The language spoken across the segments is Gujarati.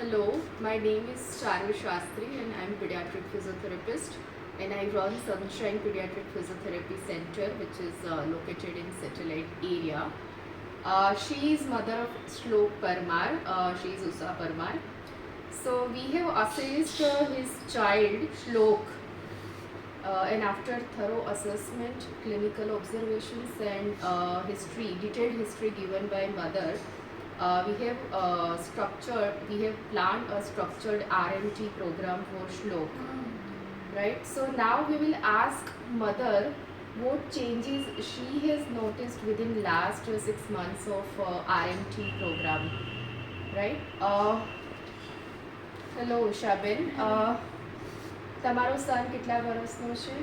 Hello, my name is Charvi Shastri and I'm a pediatric physiotherapist and I run Sunshine Pediatric Physiotherapy Center which is located in satellite area. She is mother of Shlok Parmar, she is Usha Parmar. So we have assessed his child Shlok and after thorough assessment, clinical observations and detailed history given by mother, we have planned a structured R&T program for Shlok, right? So now we will ask mother what changes she has noticed within last 6 months of R&T program, right? Hello, Ushaben. તમારો સન કેટલા વર્ષનો છે?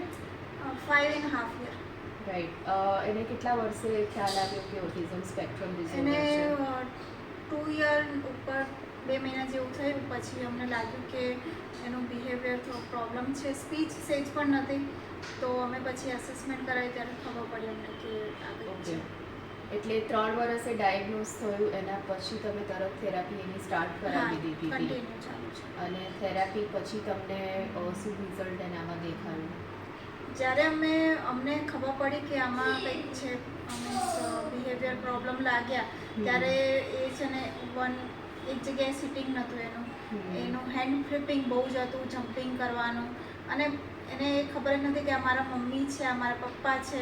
5.5 year. રાઈટ. એને કેટલા વર્ષે ખ્યાલ આવ્યો કે ઓટિઝમ સ્પેક્ટ્રમ એને ડિસઓર્ડર છે? 2 year ઉપર 2 મહિના જેવું થયું પછી અમને લાગ્યું કે એનું બિહેવિયર થોડો પ્રોબ્લેમ છે, સ્પીચ સેજ પણ નથી, તો અમે પછી અસેસમેન્ટ કરાવી ત્યારે ખબર પડી અમને કે આગળ ઓકે. છે. એટલે 3 વર્ષે ડાયગ્નોઝ થયું એના પછી તમે તરત થેરાપી એની સ્ટાર્ટ કરાવી દીધી હતી કન્ટિન્યુ ચાલુ છે. અને થેરાપી પછી તમને શું રિઝલ્ટ એનામાં દેખાયું? જ્યારે અમને ખબર પડી કે આમાં કંઈક છે, બિહેવિયર પ્રોબ્લેમ લાગ્યા ત્યારે એ છે ને એક જગ્યાએ સિટિંગ નહોતું એનું હેન્ડ ફ્લિપિંગ બહુ જ હતું, જમ્પિંગ કરવાનું, અને એને એ ખબર જ નથી કે આ મારા મમ્મી છે, આ મારા પપ્પા છે.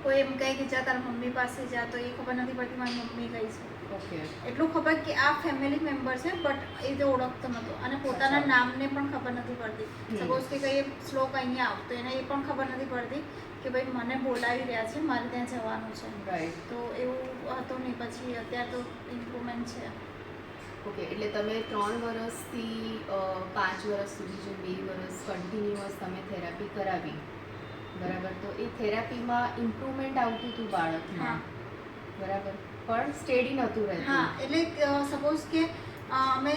કોઈ એમ કહે કે જા તારા મમ્મી પાસે જા, તો એ ખબર નથી પડતી મારી મમ્મી કઈ છે. ઓકે. એટલું ખબર કે આ ફેમિલી મેમ્બર છે, બટ એ તો ઓળખતો નહોતો અને પોતાના નામને પણ ખબર નથી પડતી. સપોઝ કે કઈ શ્લોક અહીંયા આવતો એને એ પણ ખબર નથી પડતી કે ભાઈ મને બોલાવી રહ્યા છે, મારે ત્યાં જવાનું છે. રાઈટ. તો એવું હતું નહીં. પછી અત્યારે તો ઇમ્પ્રુવમેન્ટ છે. ઓકે. એટલે તમે 3 વર્ષથી 5 વર્ષ સુધી જે 2 વર્ષ કન્ટિન્યુઅસ તમે થેરાપી કરાવી, બરાબર? તો એ થેરાપીમાં ઇમ્પ્રુવમેન્ટ આવતું હતું બાળકમાં, બરાબર, પણ સ્ટેડી નહોતું રહેતું. હા, એટલે સપોઝ કે અમે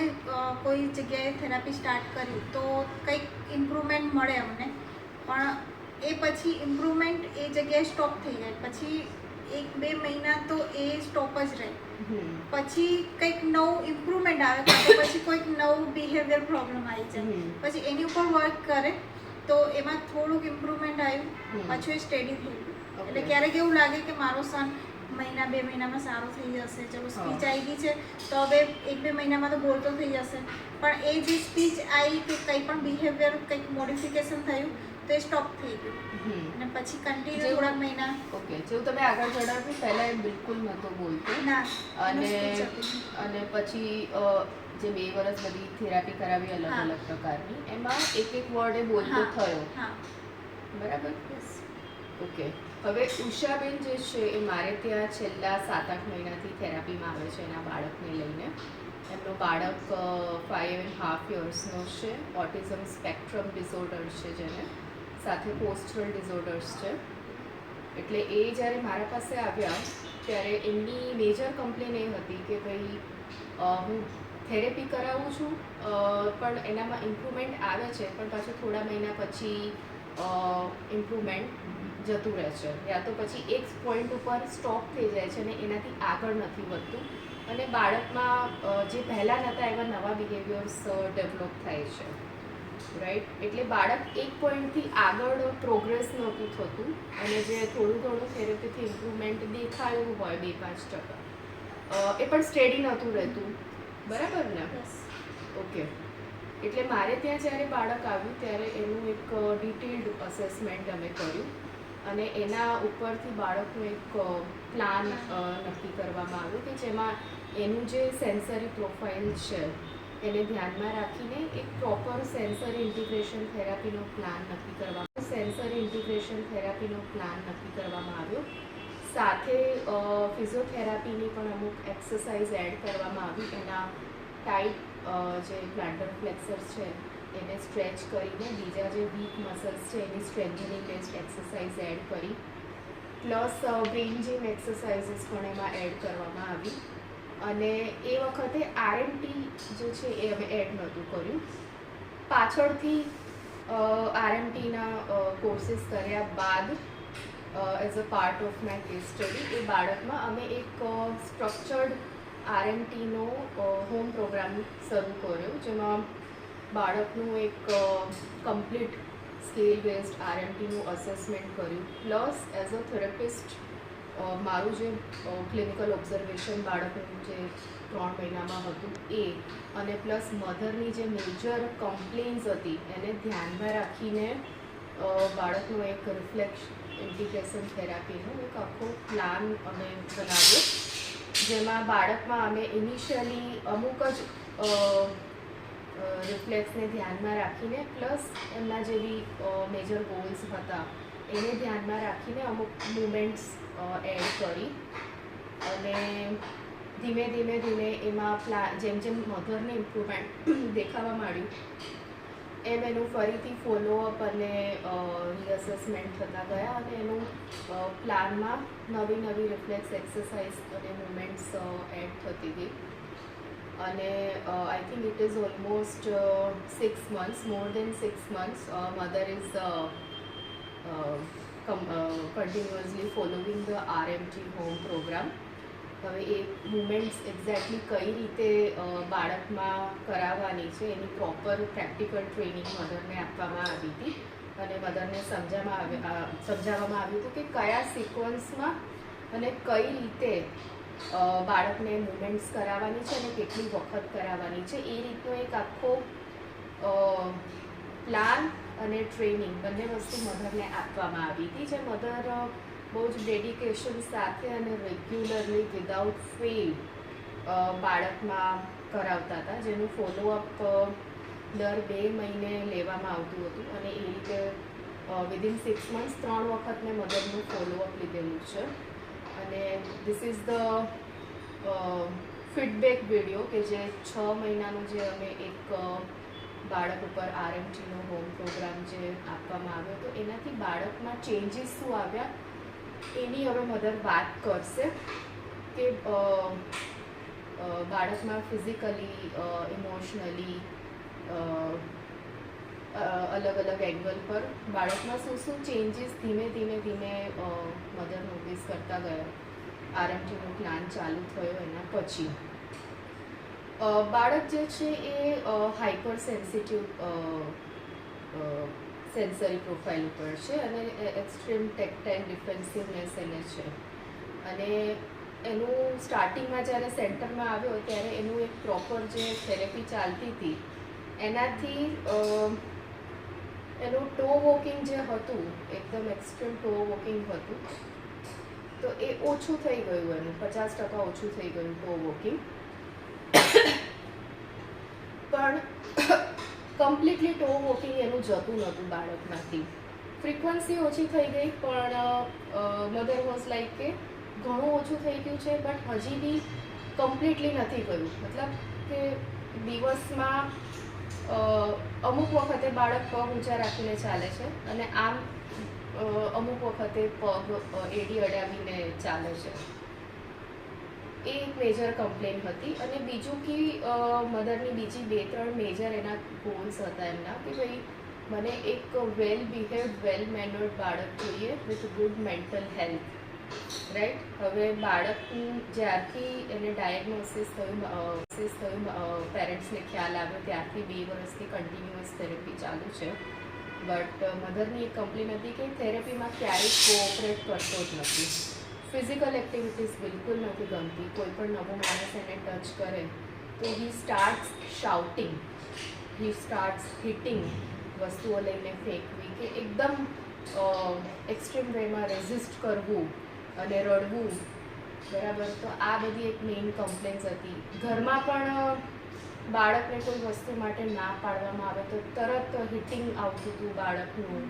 કોઈ જગ્યાએ થેરાપી સ્ટાર્ટ કરી તો કંઈક ઇમ્પ્રુવમેન્ટ મળે અમને, પણ એ પછી ઇમ્પ્રુવમેન્ટ એ જગ્યાએ સ્ટોપ થઈ જાય. પછી 1-2 મહિના તો એ સ્ટોપ જ રહે. પછી કંઈક નવું ઇમ્પ્રુવમેન્ટ આવે તો પછી કોઈક નવું બિહેવિયર પ્રોબ્લેમ આવી જાય, પછી એની ઉપર વર્ક કરે તો એમાં થોડુંક ઇમ્પ્રુવમેન્ટ આવ્યું, પાછું એ સ્ટેડી થઈ ગયું. એટલે ક્યારેક એવું લાગે કે મારો સન 1-2 મહિનામાં સારો થઈ જશે, ચલો સ્પીચ આવી ગઈ છે તો હવે 1-2 મહિનામાં તો બોલતો થઈ જશે, પણ એ જે સ્પીચ આવી કે કંઈ પણ બિહેવિયર કંઈક મોડિફિકેશન થયું તો એ સ્ટોપ થઈ ગયું અને પછી કન્ટિન્યુ થોડાક મહિના. ઓકે. જેવું તમે આગળ જણાવ્યું, પહેલાં એ બિલકુલ નહોતો બોલતો ના, અને પછી જે 2 વર્ષ બધી થેરાપી કરાવી અલગ અલગ પ્રકારની, એમાં એક વર્ડ એ બોલતો થયો, બરાબર? ઓકે. હવે ઉષાબેન જે છે એ મારે ત્યાં છેલ્લા 7-8 મહિનાથી થેરાપીમાં આવે છે એના બાળકને લઈને. એમનો બાળક 5.5 યર્સનો છે, ઓટિઝમ સ્પેક્ટ્રમ ડિસઓર્ડર છે જેને, સાથે પોસ્ચરલ ડિસઓર્ડર્સ છે. એટલે એ જ્યારે મારા પાસે આવ્યા ત્યારે એમની મેજર કમ્પ્લેન એ હતી કે ભાઈ હું થેરેપી કરાવું છું પણ એનામાં ઇમ્પ્રુવમેન્ટ આવે છે, પણ પાછું થોડા મહિના પછી ઇમ્પ્રુવમેન્ટ જતું રહે છે, યા તો પછી એક પોઈન્ટ ઉપર સ્ટોપ થઈ જાય છે અને એનાથી આગળ નથી વધતું અને બાળકમાં જે પહેલાં નહોતા એવા નવા બિહેવિયર્સ ડેવલપ થાય છે, રાઈટ? એટલે બાળક એક પોઈન્ટથી આગળ પ્રોગ્રેસ નહોતું થતું અને જે થોડું થેરેપીથી ઇમ્પ્રુવમેન્ટ દેખાયું હોય 2-5%, એ પણ સ્ટેડી નહોતું રહેતું, બરાબર ને? ઓકે. એટલે મારે ત્યાં જ્યારે બાળક આવ્યું ત્યારે એનું એક ડિટેલ્ડ અસેસમેન્ટ અમે કર્યું અને એના ઉપરથી બાળકનો એક પ્લાન નક્કી કરવામાં આવ્યો કે જેમાં એનું જે સેન્સરી પ્રોફાઇલ છે એને ધ્યાનમાં રાખીને એક પ્રોપર સેન્સરી ઇન્ટિગ્રેશન થેરાપીનો પ્લાન નક્કી કરવામાં આવ્યો. સાથે ફિઝિયોથેરાપીની પણ અમુક એક્સરસાઇઝ એડ કરવામાં આવી. એના ટાઈટ જે પ્લાન્ટર ફ્લેક્સર્સ છે એને સ્ટ્રેચ કરીને બીજા જે વીક મસલ્સ છે એની સ્ટ્રેન્થનિંગ બેસ્ડ એક્સરસાઇઝ એડ કરી, પ્લસ બ્રેઇન જીમ એક્સરસાઇઝીસ પણ એમાં એડ કરવામાં આવી. અને એ વખતે આરએમટી જે છે એ અમે એડ નહોતું કર્યું. પાછળથી આરએમટીના કોર્સીસ કર્યા બાદ as a part of my case study એ બાળકમાં અમે એક સ્ટ્રક્ચર્ડ RMTનો હોમ પ્રોગ્રામ શરૂ કર્યો, જેમાં બાળકનું એક કમ્પ્લીટ સ્કેલ બેઝડ RMTનું અસેસમેન્ટ કર્યું, પ્લસ એઝ અ થેરાપિસ્ટ મારું જે ક્લિનિકલ ઓબ્ઝર્વેશન બાળકનું જે 3 મહિનામાં હતું એ, અને પ્લસ મધરની જે મેજર કમ્પ્લેન્સ હતી એને ધ્યાનમાં રાખીને બાળકનો એક રિફ્લેક્સ ઇન્ટિગ્રેશન થેરાપીનો એક આખો પ્લાન અમે બનાવ્યો, જેમાં બાળકમાં અમે ઇનિશિયલી અમુક જ રિફ્લેક્સને ધ્યાનમાં રાખીને પ્લસ એમના જે બી મેજર ગોલ્સ હતા એને ધ્યાનમાં રાખીને અમુક મુમેન્ટ્સ એડ કરી, અને ધીમે ધીમે એમાં જેમ જેમ મધરને ઇમ્પ્રુવમેન્ટ દેખાવા માંડ્યું એમ એનું ફરીથી ફોલોઅપ અને રીઅસેસમેન્ટ થતા ગયા, અને એનું પ્લાનમાં નવી રિફ્લેક્સ એક્સરસાઇઝ અને મુમેન્ટ્સ એડ થતી ગઈ, અને I think it is almost 6 months, more than 6 months mother is continuously following the RMT home program. હવે એ મુમેન્ટ્સ એક્ઝેક્ટલી કઈ રીતે બાળકમાં કરાવવાની છે એની પ્રોપર પ્રેક્ટિકલ ટ્રેનિંગ મધરને આપવામાં આવી હતી, અને મધરને સમજાવવામાં આવ્યું હતું કે કયા સિક્વન્સમાં અને કઈ રીતે બાળકને મુમેન્ટ્સ કરાવવાની છે અને કેટલી વખત કરાવવાની છે. એ રીતનો એક આખો પ્લાન અને ટ્રેનિંગ બંને વસ્તુ મધરને આપવામાં આવી હતી, જે મધર બહુ જ ડેડિકેશન સાથે અને રેગ્યુલરલી વિધાઉટ ફેલ બાળકમાં કરાવતા હતા, જેનું ફોલોઅપ દર 2 મહિને લેવામાં આવતું હતું, અને એ રીતે વિધિન 6 months 3 વખત મેં મધરનું ફોલોઅપ લીધેલું છે. અને this is the feedback video કે જે 6 મહિનાનું જે અમે એક બાળક ઉપર RMTનો હોમ પ્રોગ્રામ જે આપવામાં આવ્યો હતો એનાથી બાળકમાં ચેન્જીસ શું આવ્યા એની હવે મધર વાત કરશે, કે બાળકમાં ફિઝિકલી, ઇમોશનલી, અલગ એંગલ પર બાળકમાં શું ચેન્જીસ ધીમે મધર નોટિસ કરતા ગયા RMTનો પ્લાન ચાલુ થયો એના પછી. બાળક જે છે એ હાઈપર સેન્સિટિવ સેન્સરી પ્રોફાઇલ ઉપર છે, અને એક્સ્ટ્રીમ ટેક્ટાઇલ ડિફેન્સિવનેસ એને છે, અને એનું સ્ટાર્ટિંગમાં જ્યારે સેન્ટરમાં આવ્યો ત્યારે એનું એક પ્રોપર જે થેરેપી ચાલતી હતી એનાથી એનું ટો વોકિંગ જે હતું એકદમ એક્સ્ટ્રીમ ટો વોકિંગ હતું, તો એ ઓછું થઈ ગયું, એનું 50% ઓછું થઈ ગયું ટો વોકિંગ, પણ કમ્પ્લીટલી ટો વોકિંગ એનું જતું નહોતું બાળકમાંથી. ફ્રિકવન્સી ઓછી થઈ ગઈ, પણ મધર વોઝ લાઈક કે ઘણું ઓછું થઈ ગયું છે, બટ હજી બી કમ્પ્લીટલી નથી ગયું. મતલબ કે દિવસમાં અમુક વખતે બાળક પગ ઊંચા રાખીને ચાલે છે, અને આમ અમુક વખતે પગ એડી અડાવીને ચાલે છે. એ એક મેજર કમ્પ્લેન હતી. અને બીજું કે મધરની બીજી 2-3 મેજર એના ગોલ્સ હતા એમના, કે ભાઈ મને એક વેલ બિહેવ્ડ, વેલ મેનર્ડ બાળક જોઈએ with good mental health, right. હવે બાળક જ્યારથી એને ડાયગ્નોસિસ થયું પેરેન્ટ્સને ખ્યાલ આવ્યો ત્યારથી 2 વર્ષથી કન્ટિન્યુઅસ થેરેપી ચાલુ છે, બટ મધરની એક કમ્પ્લેન હતી કે થેરેપીમાં ક્યારેય કોઓપરેટ કરતો જ નથી. ફિઝિકલ એક્ટિવિટીઝ બિલકુલ નથી ગમતી. કોઈ પણ નવો માણસ એને ટચ કરે તો હી સ્ટાર્ટ્સ શાઉટિંગ, હી સ્ટાર્ટ્સ હિટિંગ, વસ્તુઓ લઈને ફેંકવી, કે એકદમ એક્સ્ટ્રીમ વેમાં રેઝિસ્ટ કરવું અને રડવું, બરાબર. તો આ બધી એક મેઇન કમ્પ્લેન્સ હતી. ઘરમાં પણ બાળકને કોઈ વસ્તુ માટે ના પાડવામાં આવે તો તરત હિટિંગ આવતું હતું બાળકનું,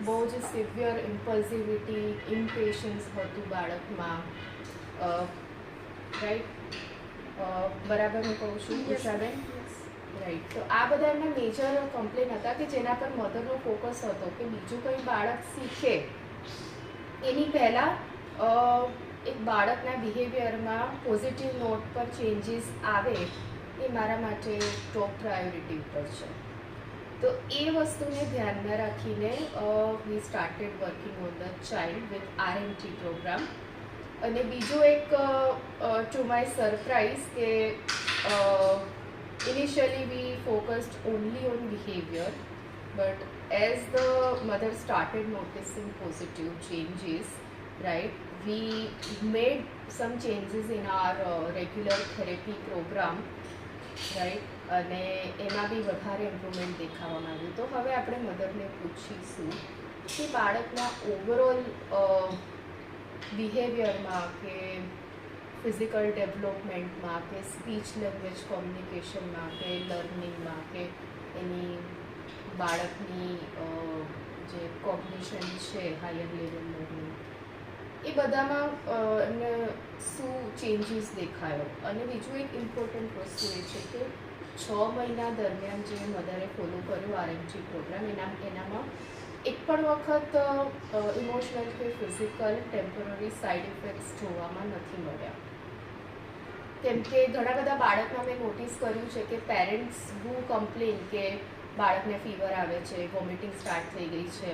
બહુ જ સિવિયર ઇમ્પલ્સિવિટી, ઇમ્પેશન્સ હતું બાળકમાં, રાઈટ. બરાબર હું કહું છું ઉષાબેન? રાઈટ. તો આ બધા એમના મેજર કમ્પ્લેન હતા કે જેના પર મધરનો ફોકસ હતો કે બીજું કંઈ બાળક શીખે એની પહેલાં એક બાળકના બિહેવિયરમાં પોઝિટિવ નોટ પર ચેન્જીસ આવે એ મારા માટે ટોપ પ્રાયોરિટી ઉપર છે. તો એ વસ્તુને ધ્યાનમાં રાખીને we started working on the child with RMT program. અને બીજું એક ટુ માય સરપ્રાઇઝ કે initially we focused only on behavior, but as the mother started noticing positive changes, right, we made some changes in our regular therapy program, right, અને એમાં બી વધારે ઇમ્પ્રુવમેન્ટ દેખાવા માંડ્યું. તો હવે આપણે મધરને પૂછીશું કે બાળકના ઓવરઓલ બિહેવિયરમાં કે ફિઝિકલ ડેવલપમેન્ટમાં કે સ્પીચ લેંગ્વેજ કોમ્યુનિકેશનમાં કે લર્નિંગમાં કે એની બાળકની જે કોગ્નિશન છે હાયર લેવલ લર્નિંગ એ બધામાં એમને શું ચેન્જીસ દેખાયો. અને બીજું એક ઇમ્પોર્ટન્ટ વસ્તુ એ છે કે 6 મહિના દરમિયાન જે મધરે ફોલો કર્યો આરએમજી પ્રોગ્રામ એનામાં એક પણ વખત ઇમોશનલ કે ફિઝિકલ ટેમ્પરરી સાઇડ ઇફેક્ટ્સ જોવામાં નથી મળ્યા. કેમ કે ઘણા બધા બાળકમાં મેં નોટિસ કર્યું છે કે પેરેન્ટ્સ હુ કમ્પ્લેન કે બાળકને ફીવર આવે છે, વોમિટિંગ સ્ટાર્ટ થઈ ગઈ છે,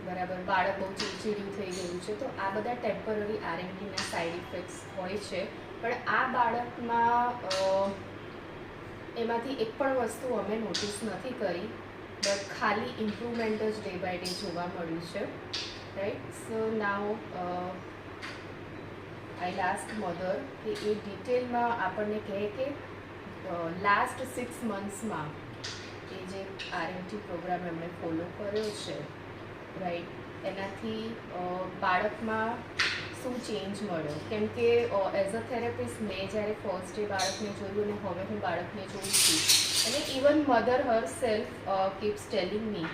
બરાબર, બાળક બહુ ચીડચીડ્યું થઈ ગયું છે, તો આ બધા ટેમ્પરરી આરએમડીના સાઇડ ઇફેક્ટ્સ હોય છે. પણ આ બાળકમાં એમાંથી એક પણ વસ્તુ અમે નોટિસ નથી કરી, બટ ખાલી ઇમ્પ્રુવમેન્ટ જ ડે બાય ડે જોવા મળ્યું છે, રાઈટ. સો નાઉ આઈ લાસ્ટ મધર કે એ ડિટેલમાં આપણને કહે કે લાસ્ટ 6 મંથ્સમાં એ જે આરએમટી પ્રોગ્રામ એમણે ફોલો કર્યો છે, રાઈટ, એનાથી બાળકમાં શું ચેન્જ મળ્યો. કેમ કે એઝ અ થેરેપિસ્ટ મેં જ્યારે ફર્સ્ટ ડે બાળકને જોયું અને હવે હું બાળકને જોઉં છું, અને even mother herself keeps telling me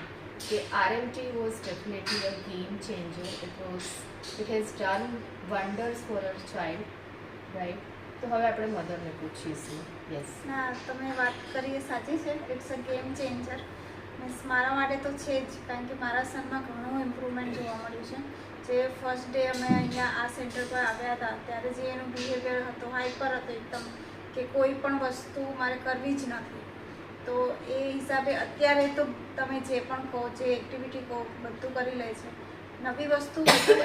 કે RMT was definitely a game changer. It has done wonders for her child, right. તો હવે આપણે મધરને પૂછીશું. યસ, ના, તમે વાત કરી એ સાચી છે. It's a game changer. Means મારા માટે તો છે જ, કારણ કે મારા સનમાં ઘણું ઇમ્પ્રુવમેન્ટ જોવા મળ્યું છે. જે ફર્સ્ટ ડે અમે અહીંયા આ સેન્ટર પર આવ્યા હતા ત્યારે જે એનું બિહેવિયર હતો, હાઈપર હતો એકદમ, કે કોઈ પણ વસ્તુ મારે કરવી જ નથી. તો એ હિસાબે અત્યારે તો તમે જે પણ કહો, જે એક્ટિવિટી કહો, બધું કરી લે છે. નવી વસ્તુ બધું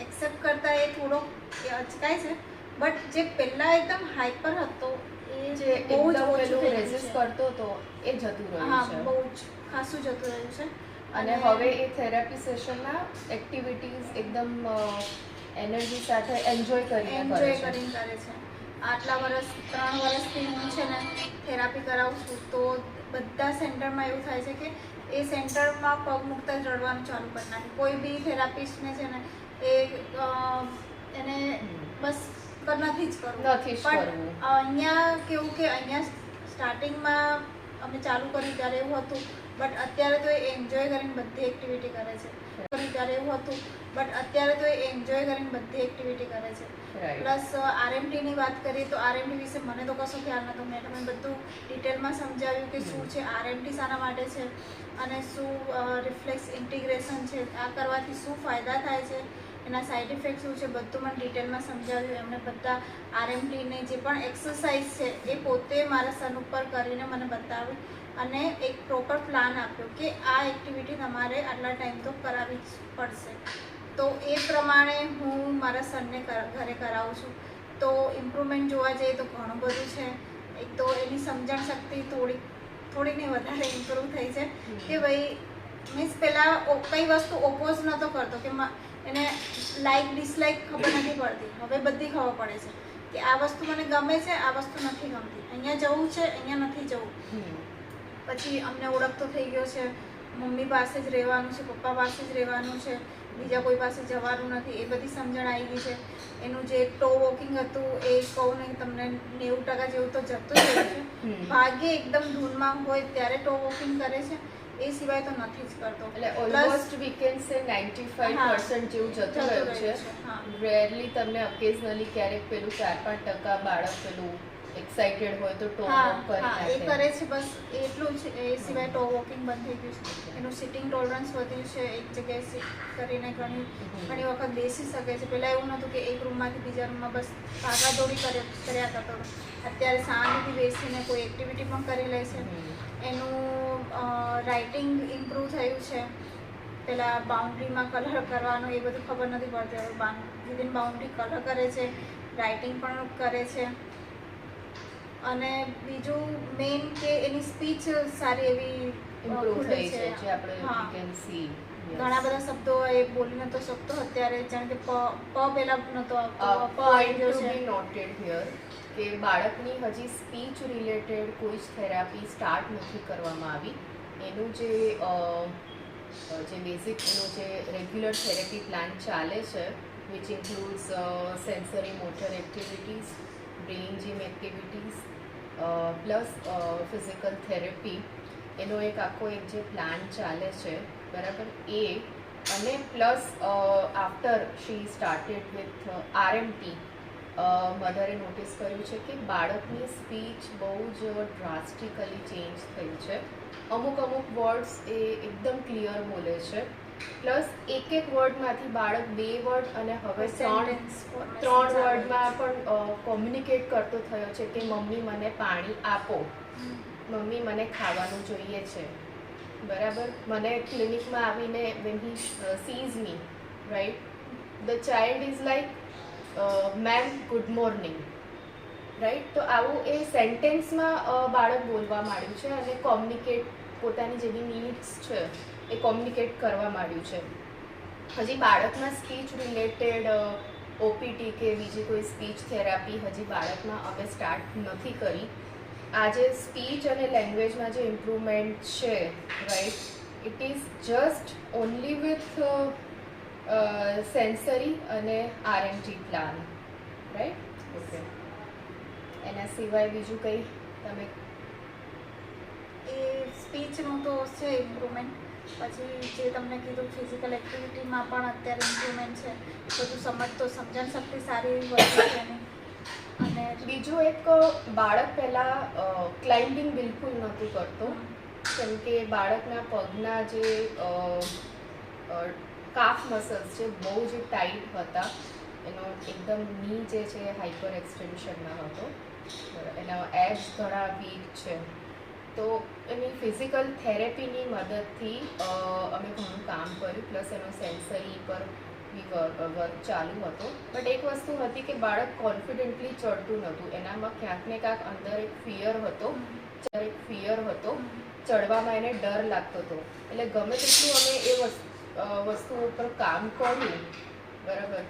એક્સેપ્ટ કરતાં એ થોડો અચકાય છે. બટ જે પહેલાં એકદમ હાઈપર હતો એ જે બહુ જ એકદમ ઓછું પેલું થઈ રેઝિસ્ટ ગયું કરતો હતો એ જતું છે. હા, રહ્યું છે. બહુ જ ખાસું જતું રહ્યું છે. અને હવે એ થેરાપી સેશનમાં એક્ટિવિટીઝ એકદમ એનર્જી સાથે એન્જોય કરીને કરે છે. કરે છે. આટલા 3 વર્ષથી હું છે ને થેરાપી કરાવું છું, તો બધા સેન્ટરમાં એવું થાય છે કે એ સેન્ટરમાં પગ મૂકતા જ રડવાનું ચાલુ કરી નાખે. કોઈ બી થેરાપિસ્ટને છે ને એને બસ નથી જ કરવું. પણ અહીંયા કેવું કે અહીંયા સ્ટાર્ટિંગમાં અમે ચાલુ કર્યું ત્યારે એવું હતું, બટ અત્યારે તો એ એન્જોય કરીને બધી એક્ટિવિટી કરે છે. પ્લસ આરએમટીની વાત કરીએ તો આરએમટી વિશે મને તો કશો ખ્યાલ નહોતો. મેં તમને બધું ડિટેલમાં સમજાવ્યું કે શું છે આરએમટી, શાના માટે છે, અને શું રિફ્લેક્સ ઇન્ટિગ્રેશન છે, આ કરવાથી શું ફાયદા થાય છે, એના સાઇડ ઇફેક્ટ શું છે, બધું મને ડિટેલમાં સમજાવ્યું. એમને બધા આરએમટીની જે પણ એક્સરસાઇઝ છે એ પોતે મારા સન ઉપર કરીને મને બતાવી અને એક પ્રોપર પ્લાન આપ્યો કે આ એક્ટિવિટી તમારે આટલા ટાઈમ તો કરાવવી જ પડશે. તો એ પ્રમાણે હું મારા સનને ઘરે કરાવું છું. તો ઇમ્પ્રુવમેન્ટ જોવા જઈએ તો ઘણું બધું છે. એક તો એની સમજણ શક્તિ થોડીને વધારે ઇમ્પ્રૂવ થઈ છે કે ભાઈ મીન્સ પહેલાં કઈ વસ્તુ ઓપોઝ નહોતો કરતો કે એને લાઈક ડિસલાઈક ખબર નથી પડતી. હવે બધી ખબર પડે છે કે આ વસ્તુ મને ગમે છે, આ વસ્તુ નથી ગમતી, અહીંયા જવું છે, અહીંયા નથી જવું. પછી અમને ઓળખતો થઈ ગયો છે, મમ્મી પાસે જ રહેવાનું છે, પપ્પા પાસે જ રહેવાનું છે, બીજા કોઈ પાસે જવાનું નથી. એ બધી સમજણ આવી ગઈ છે. એનું જે ટો વોકિંગ હતું એ કહું નહીં તમને 90% જેવું તો જતું જ રહ્યું છે. ભાગ્યે એકદમ ધૂનમાં હોય ત્યારે ટો વોકિંગ કરે છે, એ સિવાય તો નથી જ કરતો. એટલે ઓલમોસ્ટ વી કેન સે 95% જેવું જતું રહ્યું છે. રેરલી તમને ઓકેઝનલી ક્યારેક પેલું 4-5% બાળક પેલું એક્સાઇટેડ હોય તો ટો વોક કરી નાખે. એ કરે છે, બસ એટલું જ. એ સિવાય ટો વોકિંગ બંધ થઈ ગયું છે. એનું સિટિંગ ટોલરન્સ વધ્યું છે. એક જગ્યાએ સિટ કરીને ઘણી વખત બેસી શકે છે. પહેલાં એવું નહોતું કે એક રૂમમાંથી બીજા રૂમમાં બસ ભાગાદોડી કર્યા કરતો. અત્યારે શાંતિથી બેસીને કોઈ એક્ટિવિટી પણ કરી લે છે. એનું રાઇટિંગ ઇમ્પ્રૂવ થયું છે. પેલા બાઉન્ડ્રીમાં કલર કરવાનો એ બધું ખબર નથી પડતી. હવે વિધિન બાઉન્ડ્રી કલર કરે છે, રાઇટિંગ પણ કરે છે. અને બીજું મેઇન કે એની સ્પીચ સારી એવી ઇમ્પ્રૂવ ખુલે થઈ છે જે આપણે હા. we can see. Yes. ઘણા બધા શબ્દો એ બોલી નતો શકતો અત્યારે, જેમ કે પ પેલા નતો આવતો, પ આવી Point ગયો to છે. be noted here કે બાળકની હજી સ્પીચ રિલેટેડ કોઈ જ થેરાપી સ્ટાર્ટ નથી કરવામાં આવી. એનું જે બેઝિક એનું જે રેગ્યુલર થેરેપી પ્લાન ચાલે છે, which includes sensory motor activities, brain gym activities plus physical therapy, એનો એક આખો એક જે પ્લાન ચાલે છે, બરાબર, એ અને plus after she started with RMT મધરે નોટિસ કર્યું છે કે બાળકની સ્પીચ બહુ જ ડ્રાસ્ટિકલી ચેન્જ થઈ છે. અમુક વર્ડ્સ એ એકદમ ક્લિયર બોલે છે, પ્લસ એક વર્ડમાંથી બાળક 2 વર્ડ અને હવે 3 વર્ડમાં પણ કોમ્યુનિકેટ કરતો થયો છે કે મમ્મી મને પાણી આપો, મમ્મી મને ખાવાનું જોઈએ છે, બરાબર. મને ક્લિનિકમાં આવીને when he sees me, right, the child is like ma'am good morning, right. તો આવું એ સેન્ટેન્સમાં બાળક બોલવા માંડ્યું છે અને કોમ્યુનિકેટ પોતાની જે બી નીડ્સ છે એ કોમ્યુનિકેટ કરવા માંડ્યું છે. હજી બાળકમાં સ્પીચ રિલેટેડ ઓપીટી કે બીજી કોઈ સ્પીચ થેરાપી હજી બાળકમાં અમે સ્ટાર્ટ નથી કરી. આજે સ્પીચ અને લેંગ્વેજમાં જે ઇમ્પ્રુવમેન્ટ છે, right, it is just only with sensory અને આરએમટી પ્લાન, રાઈટ. ઓકે. એના સિવાય બીજું કંઈ તમે? એ સ્પીચનું તો છે ઇમ્પ્રુવમેન્ટ. પછી જે તમને કીધું ફિઝિકલ એક્ટિવિટીમાં પણ અત્યારે ઇમ્પ્રુવમેન્ટ છે. બધું સમજણ શક્તિ સારી એવી વધે છે એની. અને બીજું એક, બાળક પહેલાં ક્લાઇમ્બિંગ બિલકુલ નહોતું કરતો, કેમ કે બાળકના પગના જે કાફ મસલ્સ છે બહુ જ ટાઈટ હતા. એનો એકદમ ની જે છે હાઇપર એક્સટેન્શનમાં હતો, એના એબ્સ ઘણા વીક છે. તો એની ફિઝિકલ થેરેપીની મદદથી અમે ઘણું કામ કર્યું, પ્લસ એનો સેન્સરી પર બી વર્ક ચાલુ હતો. બટ એક વસ્તુ હતી કે બાળક કોન્ફિડન્ટલી ચડતું નહોતું. એનામાં ક્યાંક ને ક્યાંક અંદર એક ફિયર હતો, ચડવામાં એને ડર લાગતો હતો. એટલે ગમે તેટલું અમે એ વસ્તુ ઉપર કામ કર્યું, બરાબર,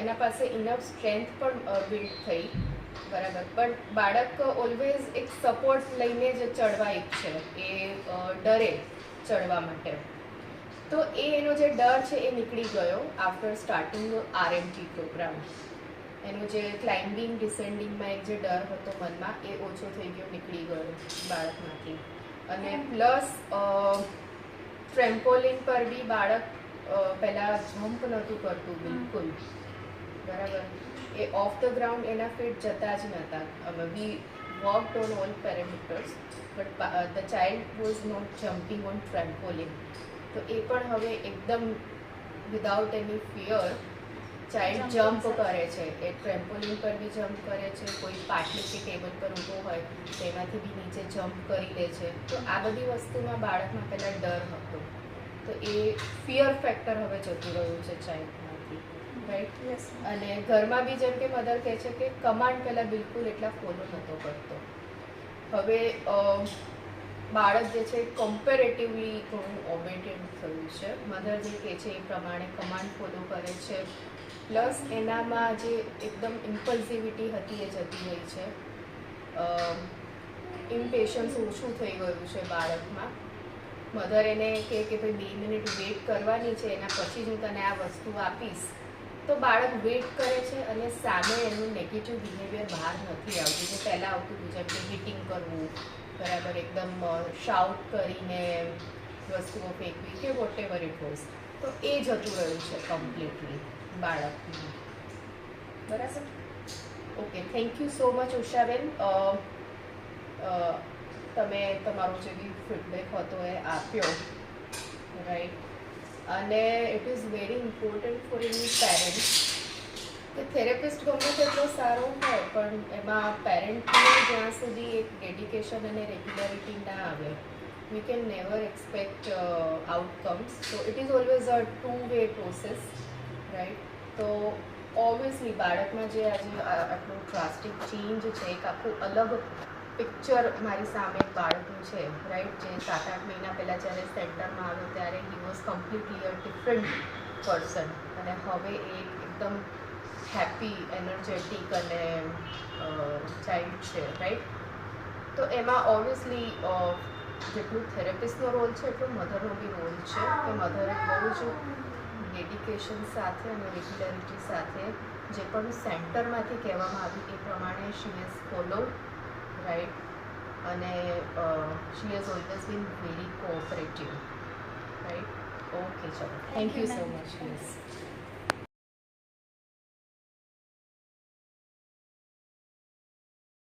એના પાસે ઇનફ સ્ટ્રેન્થ પણ બિલ્ડ થઈ, બરાબર, પણ બાળક ઓલવેઝ એક સપોર્ટ લઈને જ ચડવા ઈચ્છે, એ ડરે ચડવા માટે. તો એનો જે ડર છે એ નીકળી ગયો આફ્ટર સ્ટાર્ટિંગ આરએમટી પ્રોગ્રામ. એનો જે ક્લાઇમ્બિંગ ડિસેન્ડિંગમાં એક જે ડર હતો મનમાં, એ ઓછો થઈ ગયો, નીકળી ગયો બાળકમાંથી. અને પ્લસ ટ્રેમ્પોલિન પર બી બાળક પહેલાં જમ્પ નહોતું કરતું બિલકુલ, બરાબર. એ ઓફ ધ ગ્રાઉન્ડ એના ફીટ જતા જ નહોતા. We worked on all parameters, but the child was not jumping on trampoline. તો એ પણ હવે એકદમ without any fear child jump કરે છે. એ ટ્રેમ્પોલિન પર બી જમ્પ કરે છે, કોઈ પાટલી કે ટેબલ પર ઊભો હોય તેમાંથી બી નીચે જમ્પ કરી લે છે. તો આ બધી વસ્તુમાં બાળકમાં પહેલાં ડર હતો, તો એ ફિયર ફેક્ટર હવે જતું રહ્યું છે ચાઇલ્ડમાંથી, રાઈટ. અને ઘરમાં બી જેમ કે મધર કહે છે કે કમાન્ડ પહેલાં બિલકુલ એટલા ફોલો નહોતો કરતો. હવે બાળક જે છે કમ્પેરેટિવલી ઘણું ઓબેડિયન્ટ થયું છે. મધર જે કહે છે એ પ્રમાણે કમાન્ડ ફોલો કરે છે, પ્લસ એનામાં જે એકદમ ઇમ્પલ્સિવિટી હતી એ જતી રહી છે. ઇમ્પેશન્સ ઓછું થઈ ગયું છે બાળકમાં. મધર એને કહે કે ભાઈ 2 મિનિટ વેઇટ કરવાની છે, એના પછી જ હું તને આ વસ્તુ આપીશ, તો બાળક વેઇટ કરે છે અને સામે એનું નેગેટિવ બિહેવિયર બહાર નથી આવતું. જે પહેલાં આવતું હતું, જેમ કે હિટિંગ કરવું, બરાબર, એકદમ શાઉટ કરીને વસ્તુઓ ફેંકવી કે વોટ એવર ઇટ વોઝ, તો એ જતું રહ્યું છે કમ્પ્લીટલી બાળકનું, બરાબર. Okay, thank you so much ઉષાબેન. તમે તમારો જે બી ફીડબેક હતો એ આપ્યો, રાઈટ. અને it is very important for any parents કે થેરેપિસ્ટ ગમે તેટલો સારો હોય પણ એમાં પેરેન્ટને જ્યાં સુધી એક ડેડિકેશન અને રેગ્યુલરિટી ના આવે we can never expect outcomes. So it is always a two-way process, right? તો ઓબ્વિયસલી બાળકમાં જે આજે આટલું ડ્રાસ્ટિક ચેન્જ છે, એક આખું અલગ પિક્ચર મારી સામે એક બાળકનું છે, રાઈટ? જે 7-8 મહિના પહેલાં જ્યારે સેન્ટરમાં આવ્યો ત્યારે he was completely a different person, અને હવે એક એકદમ હેપી, એનર્જેટિક અને ચાઇલ્ડ છે, રાઈટ? તો એમાં ઓબ્વિયસલી જેટલું થેરેપિસ્ટનો રોલ છે એટલું મધરનો બી રોલ છે, કે મધરે બહુ જ ડેડિકેશન સાથે અને રેગ્યુલરિટી સાથે જે પણ સેન્ટરમાંથી કહેવામાં આવ્યું એ પ્રમાણે શી હેઝ ફોલો, રાઈટ? અને she has always been very cooperative, right? Okay, ચલો, thank you so much. Yes.